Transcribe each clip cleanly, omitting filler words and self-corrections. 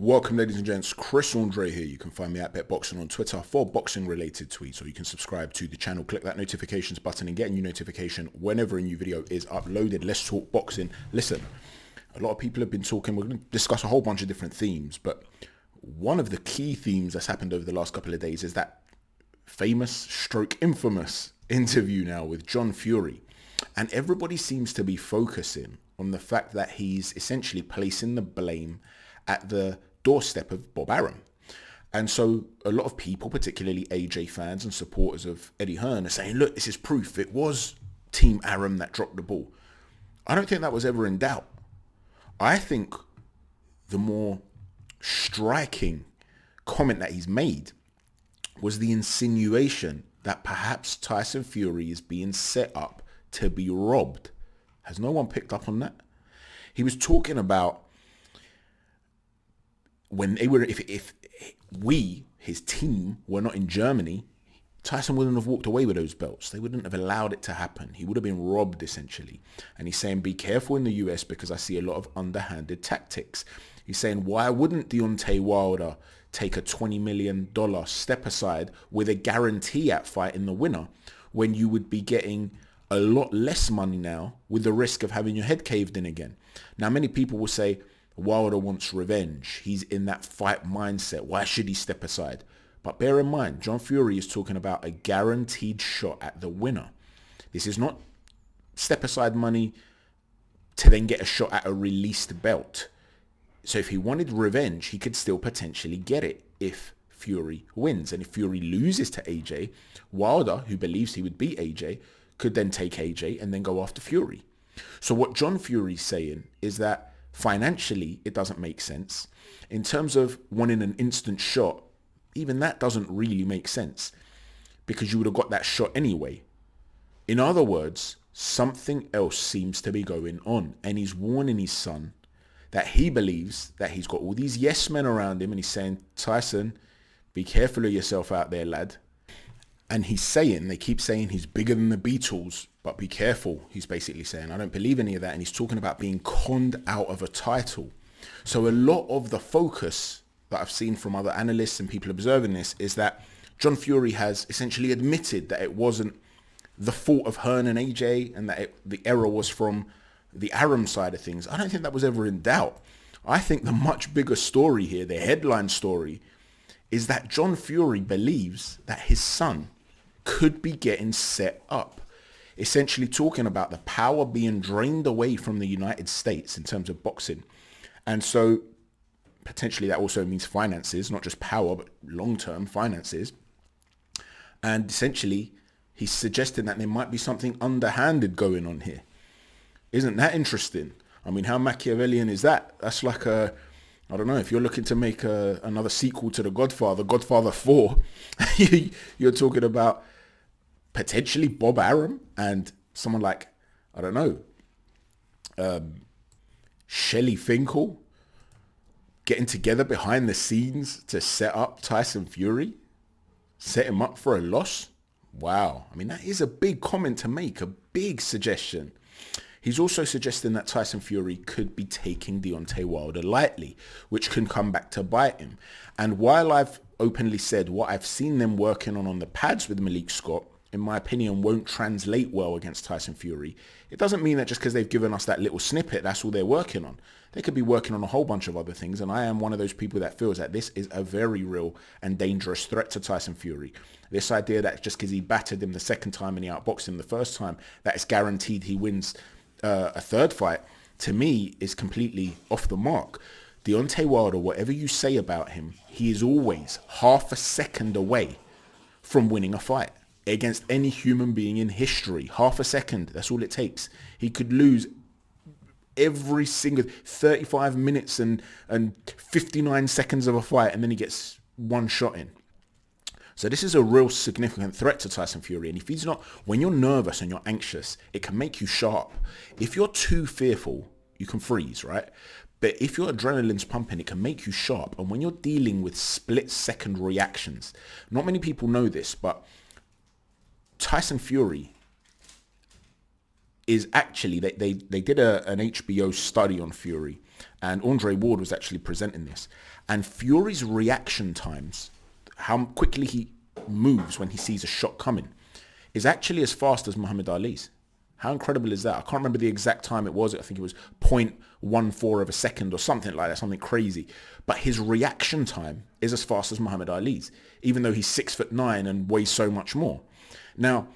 Welcome, ladies and gents. Chris Andre here. You can find me at BetBoxing on Twitter for boxing-related tweets, or you can subscribe to the channel. Click that notifications button and get a new notification whenever a new video is uploaded. Let's talk boxing. Listen, a lot of people have been talking. We're going to discuss a whole bunch of different themes, but one of the key themes that's happened over the last couple of days is that infamous interview now with John Fury. And everybody seems to be focusing on the fact that he's essentially placing the blame at the doorstep of Bob Arum. And so a lot of people, particularly AJ fans and supporters of Eddie Hearn, are saying, look, this is proof. It was Team Arum that dropped the ball. I don't think that was ever in doubt. I think the more striking comment that he's made was the insinuation that perhaps Tyson Fury is being set up to be robbed. Has no one picked up on that? He was talking about when they were, if we, his team, were not in Germany, Tyson wouldn't have walked away with those belts. They wouldn't have allowed it to happen. He would have been robbed, essentially. And he's saying, be careful in the US because I see a lot of underhanded tactics. He's saying, why wouldn't Deontay Wilder take a $20 million step aside with a guarantee at fighting the winner when you would be getting a lot less money now with the risk of having your head caved in again? Now, many people will say, Wilder wants revenge. He's in that fight mindset. Why should he step aside? But bear in mind, John Fury is talking about a guaranteed shot at the winner. This is not step aside money to then get a shot at a released belt. So if he wanted revenge, he could still potentially get it if Fury wins. And if Fury loses to AJ, Wilder, who believes he would beat AJ, could then take AJ and then go after Fury. So what John Fury's saying is that financially, it doesn't make sense. In terms of wanting an instant shot, even that doesn't really make sense because you would have got that shot anyway. In other words, something else seems to be going on, and he's warning his son that he believes that he's got all these yes men around him, and he's saying, Tyson, be careful of yourself out there, lad. And he's saying, they keep saying he's bigger than the Beatles, but be careful, he's basically saying. I don't believe any of that. And he's talking about being conned out of a title. So a lot of the focus that I've seen from other analysts and people observing this is that John Fury has essentially admitted that it wasn't the fault of Hearn and AJ and that the error was from the Arum side of things. I don't think that was ever in doubt. I think the much bigger story here, the headline story, is that John Fury believes that his son could be getting set up, essentially talking about the power being drained away from the United States in terms of boxing. And so potentially that also means finances, not just power, but long-term finances. And essentially he's suggesting that there might be something underhanded going on here. Isn't that interesting? I mean, how Machiavellian is that? That's like I don't know, if you're looking to make another sequel to The Godfather, Godfather 4, you're talking about potentially Bob Arum and someone like, I don't know, Shelley Finkel getting together behind the scenes to set up Tyson Fury, set him up for a loss. Wow. I mean, that is a big comment to make, a big suggestion. He's also suggesting that Tyson Fury could be taking Deontay Wilder lightly, which can come back to bite him. And while I've openly said what I've seen them working on the pads with Malik Scott, in my opinion, won't translate well against Tyson Fury, it doesn't mean that just because they've given us that little snippet, that's all they're working on. They could be working on a whole bunch of other things, and I am one of those people that feels that this is a very real and dangerous threat to Tyson Fury. This idea that just because he battered him the second time and he outboxed him the first time, that it's guaranteed he wins a third fight, to me, is completely off the mark. Deontay Wilder, whatever you say about him, he is always half a second away from winning a fight against any human being in history. Half a second, that's all it takes. He could lose every single 35 minutes and 59 seconds of a fight, and then he gets one shot in. So this is a real significant threat to Tyson Fury. And if he's not, when you're nervous and you're anxious, it can make you sharp. If you're too fearful, you can freeze, right? But if your adrenaline's pumping, it can make you sharp. And when you're dealing with split-second reactions, not many people know this, but Tyson Fury is actually, they did an HBO study on Fury, and Andre Ward was actually presenting this. And Fury's reaction times, how quickly he moves when he sees a shot coming, is actually as fast as Muhammad Ali's. How incredible is that? I can't remember the exact time it was. I think it was 0.14 of a second or something like that, something crazy. But his reaction time is as fast as Muhammad Ali's, even though he's 6'9" and weighs so much more. Now,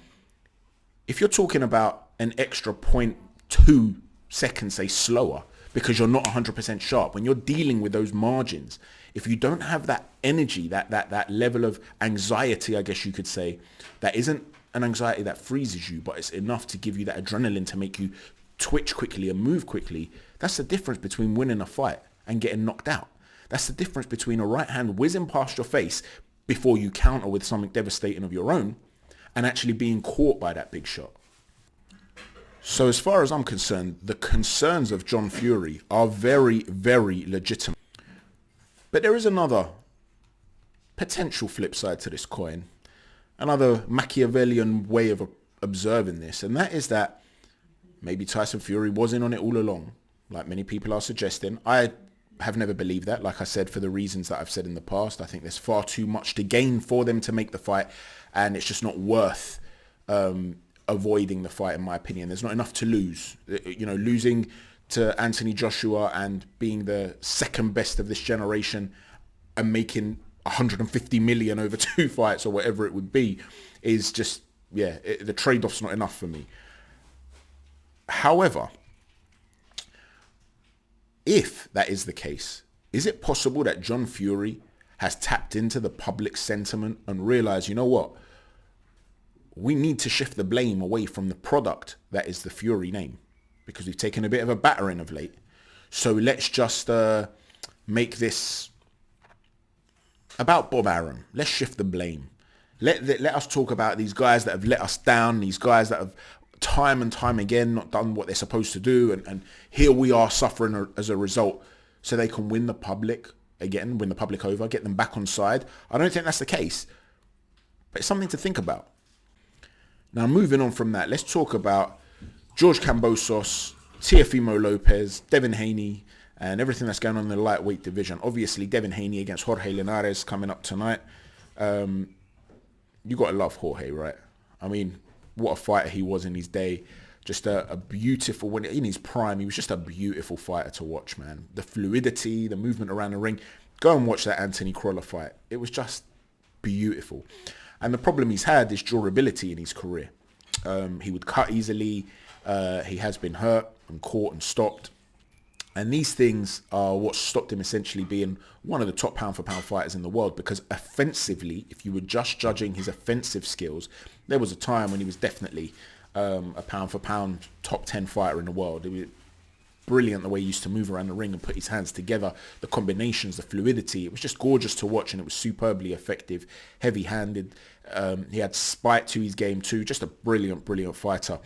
if you're talking about an extra 0.2 seconds, say, slower, because you're not 100% sharp, when you're dealing with those margins, if you don't have that energy, that level of anxiety, I guess you could say, that isn't an anxiety that freezes you, but it's enough to give you that adrenaline to make you twitch quickly and move quickly. That's the difference between winning a fight and getting knocked out. That's the difference between a right hand whizzing past your face before you counter with something devastating of your own and actually being caught by that big shot. So as far as I'm concerned, the concerns of John Fury are very, very legitimate. But there is another potential flip side to this coin. Another Machiavellian way of observing this, and that is that maybe Tyson Fury was in on it all along, like many people are suggesting. I have never believed that, like I said, for the reasons that I've said in the past. I think there's far too much to gain for them to make the fight, and it's just not worth avoiding the fight, in my opinion. There's not enough to lose. You know, losing to Anthony Joshua and being the second best of this generation and making 150 million over 2 fights or whatever it would be is just, the trade-off's not enough for me. However, if that is the case, is it possible that John Fury has tapped into the public sentiment and realized, you know what, we need to shift the blame away from the product that is the Fury name, because we've taken a bit of a battering of late. So let's just make this about Bob Arum. Let's shift the blame. Let us talk about these guys that have let us down, these guys that have time and time again not done what they're supposed to do, and here we are suffering as a result, so they can win the public again, win the public over, get them back on side. I don't think that's the case, but it's something to think about. Now, moving on from that, let's talk about George Kambossos, Teofimo Lopez, Devin Haney, and everything that's going on in the lightweight division. Obviously, Devin Haney against Jorge Linares coming up tonight. You got to love Jorge, right? I mean, what a fighter he was in his day. Just a beautiful, when in his prime, he was just a beautiful fighter to watch, man. The fluidity, the movement around the ring. Go and watch that Anthony Crolla fight. It was just beautiful. And the problem he's had is durability in his career. He would cut easily. He has been hurt and caught and stopped. And these things are what stopped him essentially being one of the top pound-for-pound fighters in the world, because offensively, if you were just judging his offensive skills, there was a time when he was definitely a pound-for-pound top 10 fighter in the world. It was brilliant the way he used to move around the ring and put his hands together, the combinations, the fluidity. It was just gorgeous to watch, and it was superbly effective, heavy-handed. He had spite to his game too. Just a brilliant, brilliant fighter.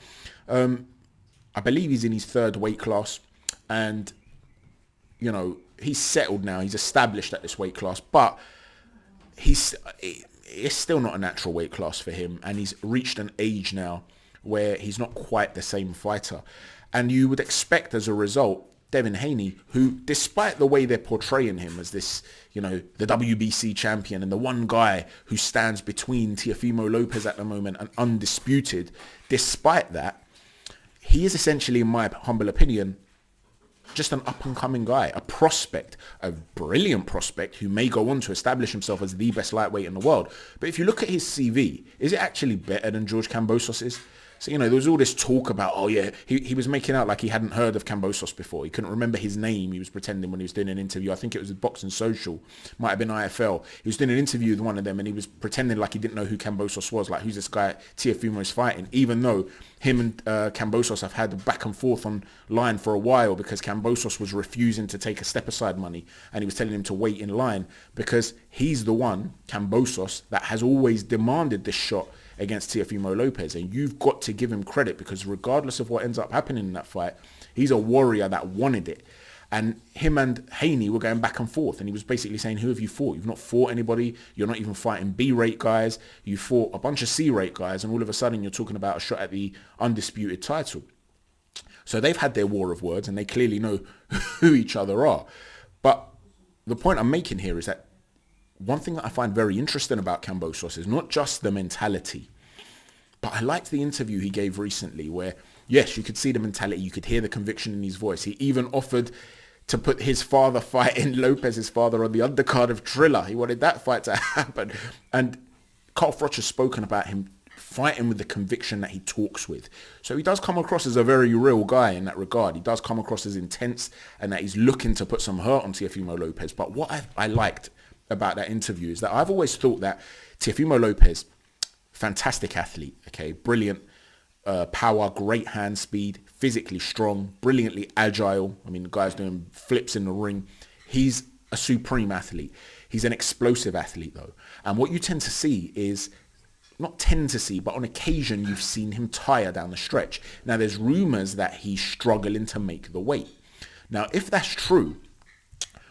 I believe he's in his 3rd weight class, and you know, he's settled now. He's established at this weight class, but it's still not a natural weight class for him, and he's reached an age now where he's not quite the same fighter. And you would expect as a result, Devin Haney, who, despite the way they're portraying him as this, you know, the WBC champion and the one guy who stands between Teofimo Lopez at the moment and undisputed, despite that, he is essentially, in my humble opinion, just an up-and-coming guy, a prospect, a brilliant prospect who may go on to establish himself as the best lightweight in the world. But if you look at his CV, is it actually better than George Kambossos'? So, you know, there was all this talk about, oh yeah, he was making out like he hadn't heard of Kambossos before. He couldn't remember his name. He was pretending when he was doing an interview. I think it was with Boxing Social, might have been IFL. He was doing an interview with one of them, and he was pretending like he didn't know who Kambossos was. Like, who's this guy Teofimo's fighting? Even though him and Kambossos have had a back and forth online for a while, because Kambossos was refusing to take a step aside money, and he was telling him to wait in line because he's the one, Kambossos, that has always demanded this shot against Teofimo Lopez. And you've got to give him credit, because regardless of what ends up happening in that fight, he's a warrior that wanted it. And him and Haney were going back and forth, and he was basically saying, who have you fought? You've not fought anybody. You're not even fighting B-rate guys. You fought a bunch of C-rate guys, and all of a sudden you're talking about a shot at the undisputed title. So they've had their war of words and they clearly know who each other are. But the point I'm making here is that one thing that I find very interesting about Kambossos is not just the mentality, but I liked the interview he gave recently where, yes, you could see the mentality, you could hear the conviction in his voice. He even offered to put his father fighting Lopez's father on the undercard of Triller. He wanted that fight to happen. And Carl Froch has spoken about him fighting with the conviction that he talks with. So he does come across as a very real guy in that regard. He does come across as intense and that he's looking to put some hurt on Teofimo Lopez. But what I liked about that interview is that I've always thought that Teofimo Lopez, fantastic athlete, okay, brilliant power, great hand speed, physically strong, brilliantly agile. I mean, the guy's doing flips in the ring. He's a supreme athlete. He's an explosive athlete though. And what you tend to see is, not tend to see, but on occasion you've seen him tire down the stretch. Now there's rumors that he's struggling to make the weight. Now if that's true,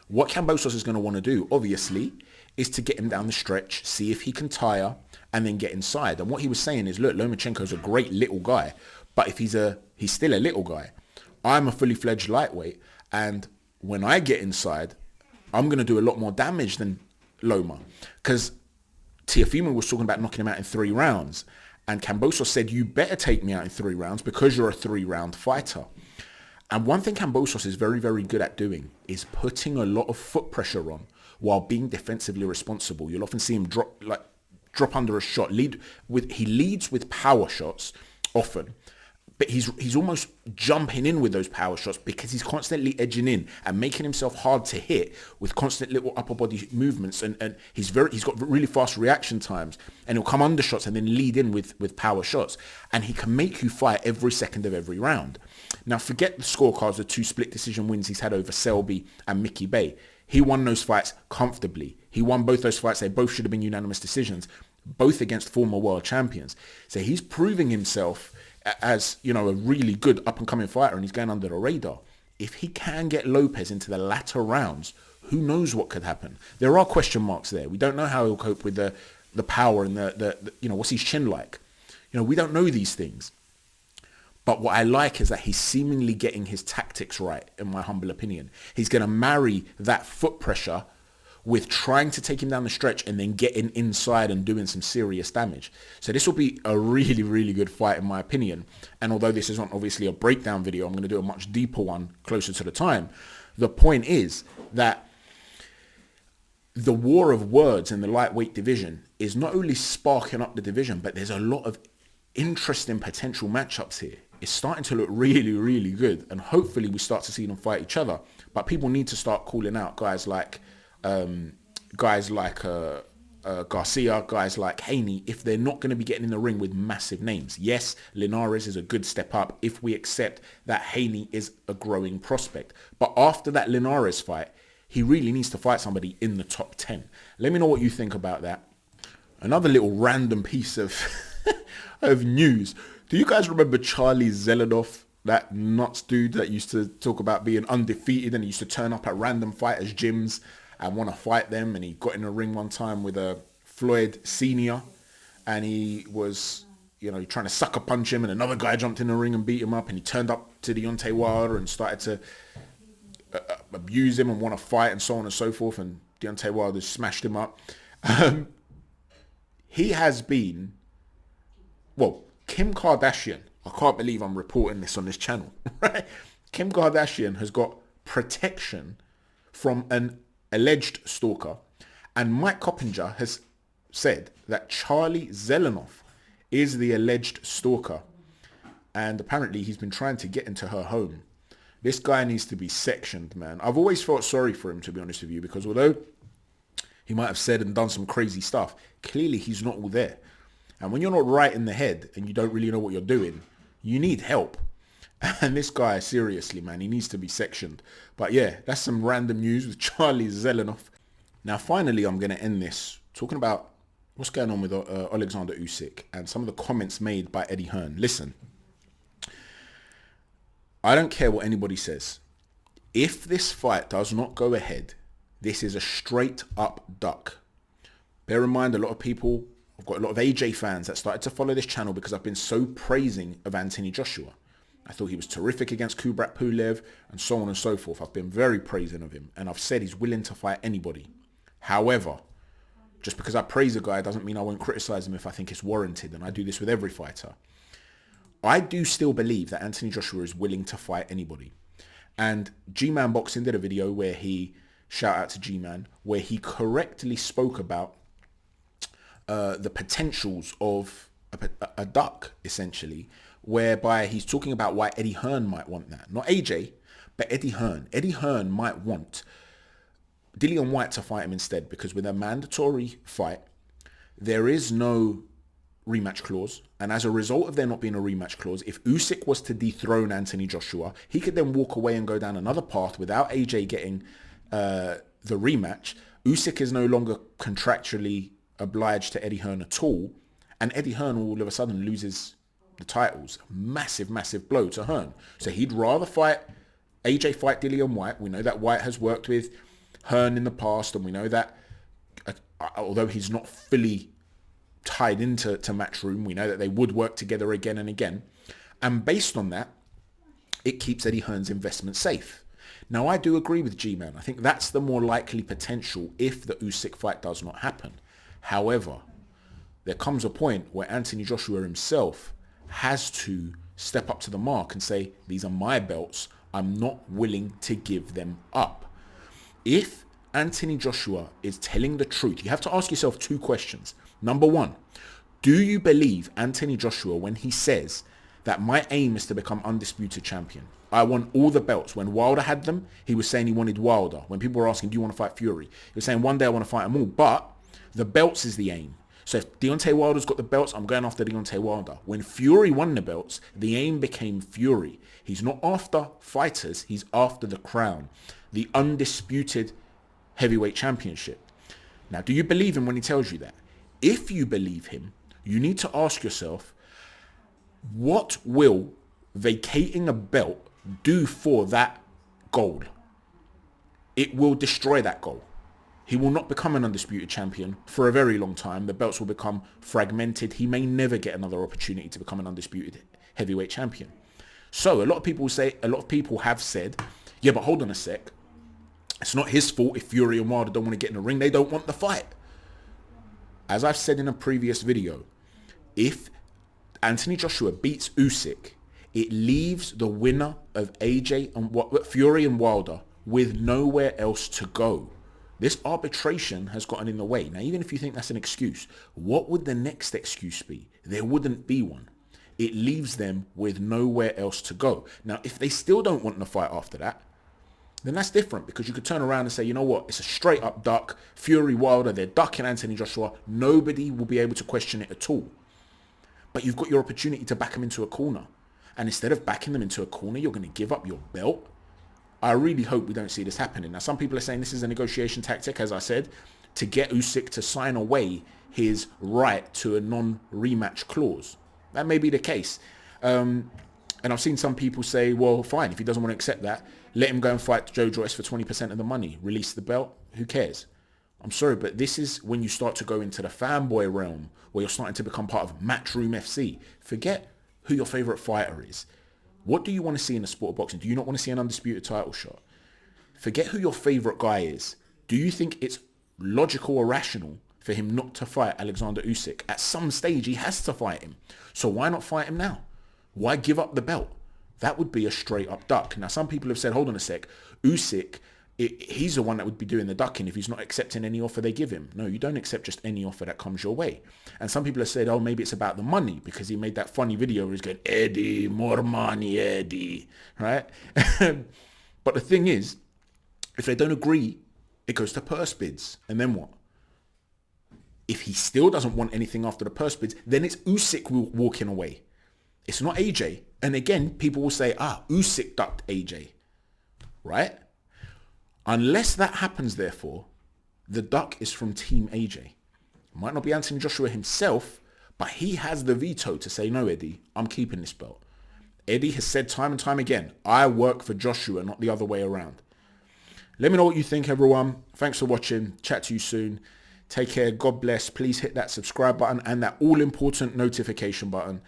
what Kambossos is going to want to do, obviously, is to get him down the stretch, see if he can tire, and then get inside. And what he was saying is, look, Lomachenko's a great little guy, but if he's still a little guy. I'm a fully fledged lightweight, and when I get inside, I'm going to do a lot more damage than Loma. Because Teofimo was talking about knocking him out in 3 rounds, and Kambossos said, you better take me out in 3 rounds because you're a 3-round fighter. And one thing Kambossos is very, very good at doing is putting a lot of foot pressure on while being defensively responsible. You'll often see him drop under a shot. He leads with power shots often, but he's almost jumping in with those power shots because he's constantly edging in and making himself hard to hit with constant little upper body movements. And he's got really fast reaction times, and he'll come under shots and then lead in with power shots. And he can make you fight every second of every round. Now, forget the scorecards, the 2 split decision wins he's had over Selby and Mickey Bay. He won those fights comfortably. He won both those fights. They both should have been unanimous decisions, both against former world champions. So he's proving himself as, you know, a really good up-and-coming fighter, and he's going under the radar. If he can get Lopez into the latter rounds, who knows what could happen? There are question marks there. We don't know how he'll cope with the power and the you know, what's his chin like? You know, we don't know these things. But what I like is that he's seemingly getting his tactics right, in my humble opinion. He's going to marry that foot pressure with trying to take him down the stretch and then getting inside and doing some serious damage. So this will be a really, really good fight, in my opinion. And although this isn't obviously a breakdown video, I'm going to do a much deeper one closer to the time. The point is that the war of words in the lightweight division is not only sparking up the division, but there's a lot of interesting potential matchups here. It's starting to look really, really good, and hopefully we start to see them fight each other. But people need to start calling out guys like Garcia, guys like Haney, if they're not going to be getting in the ring with massive names. Yes, Linares is a good step up if we accept that Haney is a growing prospect. But after that Linares fight, he really needs to fight somebody in the top 10. Let me know what you think about that. Another little random piece of of news. Do you guys remember Charlie Zelenoff, that nuts dude that used to talk about being undefeated and he used to turn up at random fighters' gyms and want to fight them? And he got in a ring one time with a Floyd Senior, and he was, you know, trying to sucker punch him, and another guy jumped in the ring and beat him up, and he turned up to Deontay Wilder and started to abuse him and want to fight and so on and so forth, and Deontay Wilder smashed him up. He has been, well, Kim Kardashian, I can't believe I'm reporting this on this channel, right? Kim Kardashian has got protection from an alleged stalker, and Mike Coppinger has said that Charlie Zelenoff is the alleged stalker, and apparently he's been trying to get into her home. This guy needs to be sectioned, man. I've always felt sorry for him, to be honest with you, because although he might have said and done some crazy stuff, clearly he's not all there. And when you're not right in the head and you don't really know what you're doing, you need help. And this guy, seriously, man, he needs to be sectioned. But yeah, that's some random news with Charlie Zelenoff. Now, finally, I'm going to end this talking about what's going on with Alexander Usyk and some of the comments made by Eddie Hearn. Listen, I don't care what anybody says. If this fight does not go ahead, this is a straight up duck. Bear in mind, a lot of people, I've got a lot of AJ fans that started to follow this channel because I've been so praising of Anthony Joshua. I thought he was terrific against Kubrat Pulev and so on and so forth. I've been very praising of him, and I've said he's willing to fight anybody. However, just because I praise a guy doesn't mean I won't criticize him if I think it's warranted, and I do this with every fighter. I do still believe that Anthony Joshua is willing to fight anybody. And G-Man Boxing did a video where he, shout out to G-Man, where he correctly spoke about the potentials of a duck, essentially, whereby he's talking about why Eddie Hearn might want that. Not AJ, but Eddie Hearn. Eddie Hearn might want Dillian Whyte to fight him instead, because with a mandatory fight, there is no rematch clause. And as a result of there not being a rematch clause, if Usyk was to dethrone Anthony Joshua, he could then walk away and go down another path without AJ getting the rematch. Usyk is no longer contractually obliged to Eddie Hearn at all. And Eddie Hearn all of a sudden loses the titles. Massive, massive blow to Hearn. So he'd rather fight AJ fight Dillian Whyte. We know that Whyte has worked with Hearn in the past, and we know that although he's not fully tied into Matchroom, we know that they would work together again and again. And based on that, it keeps Eddie Hearn's investment safe. Now, I do agree with G-Man. I think that's the more likely potential if the Usyk fight does not happen. However, there comes a point where Anthony Joshua himself has to step up to the mark and say, these are my belts. I'm not willing to give them up. If Anthony Joshua is telling the truth, you have to ask yourself two questions. Number one, do you believe Anthony Joshua when he says that my aim is to become undisputed champion? I want all the belts. When Wilder had them, he was saying he wanted Wilder. When people were asking, do you want to fight Fury? He was saying, one day I want to fight them all, but the belts is the aim. So if Deontay Wilder's got the belts, I'm going after Deontay Wilder. When Fury won the belts, the aim became Fury. He's not after fighters, he's after the crown, the undisputed heavyweight championship. Now, do you believe him when he tells you that? If you believe him, you need to ask yourself, what will vacating a belt do for that goal? It will destroy that goal. He will not become an undisputed champion for a very long time. The belts will become fragmented. He may never get another opportunity to become an undisputed heavyweight champion. So a lot of people have said, yeah, but hold on a sec. It's not his fault if Fury and Wilder don't want to get in the ring. They don't want the fight. As I've said in a previous video, if Anthony Joshua beats Usyk, it leaves the winner of AJ and Fury and Wilder with nowhere else to go. This arbitration has gotten in the way. Now, even if you think that's an excuse, what would the next excuse be? There wouldn't be one. It leaves them with nowhere else to go. Now, if they still don't want to fight after that, then that's different, because you could turn around and say, you know what, it's a straight up duck. Fury, Wilder, they're ducking Anthony Joshua. Nobody will be able to question it at all. But you've got your opportunity to back them into a corner. And instead of backing them into a corner, you're going to give up your belt. I really hope we don't see this happening. Now, some people are saying this is a negotiation tactic, as I said, to get Usyk to sign away his right to a non-rematch clause. That may be the case. And I've seen some people say, well, fine, if he doesn't want to accept that, let him go and fight Joe Joyce for 20% of the money. Release the belt. Who cares? I'm sorry, but this is when you start to go into the fanboy realm, where you're starting to become part of Matchroom FC. Forget who your favorite fighter is. What do you want to see in the sport of boxing? Do you not want to see an undisputed title shot? Forget who your favorite guy is. Do you think it's logical or rational for him not to fight Alexander Usyk? At some stage, he has to fight him. So why not fight him now? Why give up the belt? That would be a straight up duck. Now, some people have said, hold on a sec, Usyk, he's the one that would be doing the ducking if he's not accepting any offer they give him. No, you don't accept just any offer that comes your way. And some people have said, oh, maybe it's about the money, because he made that funny video where he's going, Eddie, more money, Eddie, right? But the thing is, if they don't agree, it goes to purse bids. And then what? If he still doesn't want anything after the purse bids, then it's Usyk walking away. It's not AJ. And again, people will say, Usyk ducked AJ, right? Unless that happens, therefore, the duck is from Team AJ. It might not be Anthony Joshua himself, but he has the veto to say, no, Eddie, I'm keeping this belt. Eddie has said time and time again, I work for Joshua, not the other way around. Let me know what you think, everyone. Thanks for watching. Chat to you soon. Take care. God bless. Please hit that subscribe button and that all-important notification button.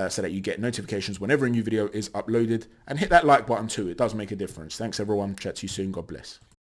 so that you get notifications whenever a new video is uploaded. And hit that like button too. It does make a difference. Thanks everyone. Chat to you soon. God bless.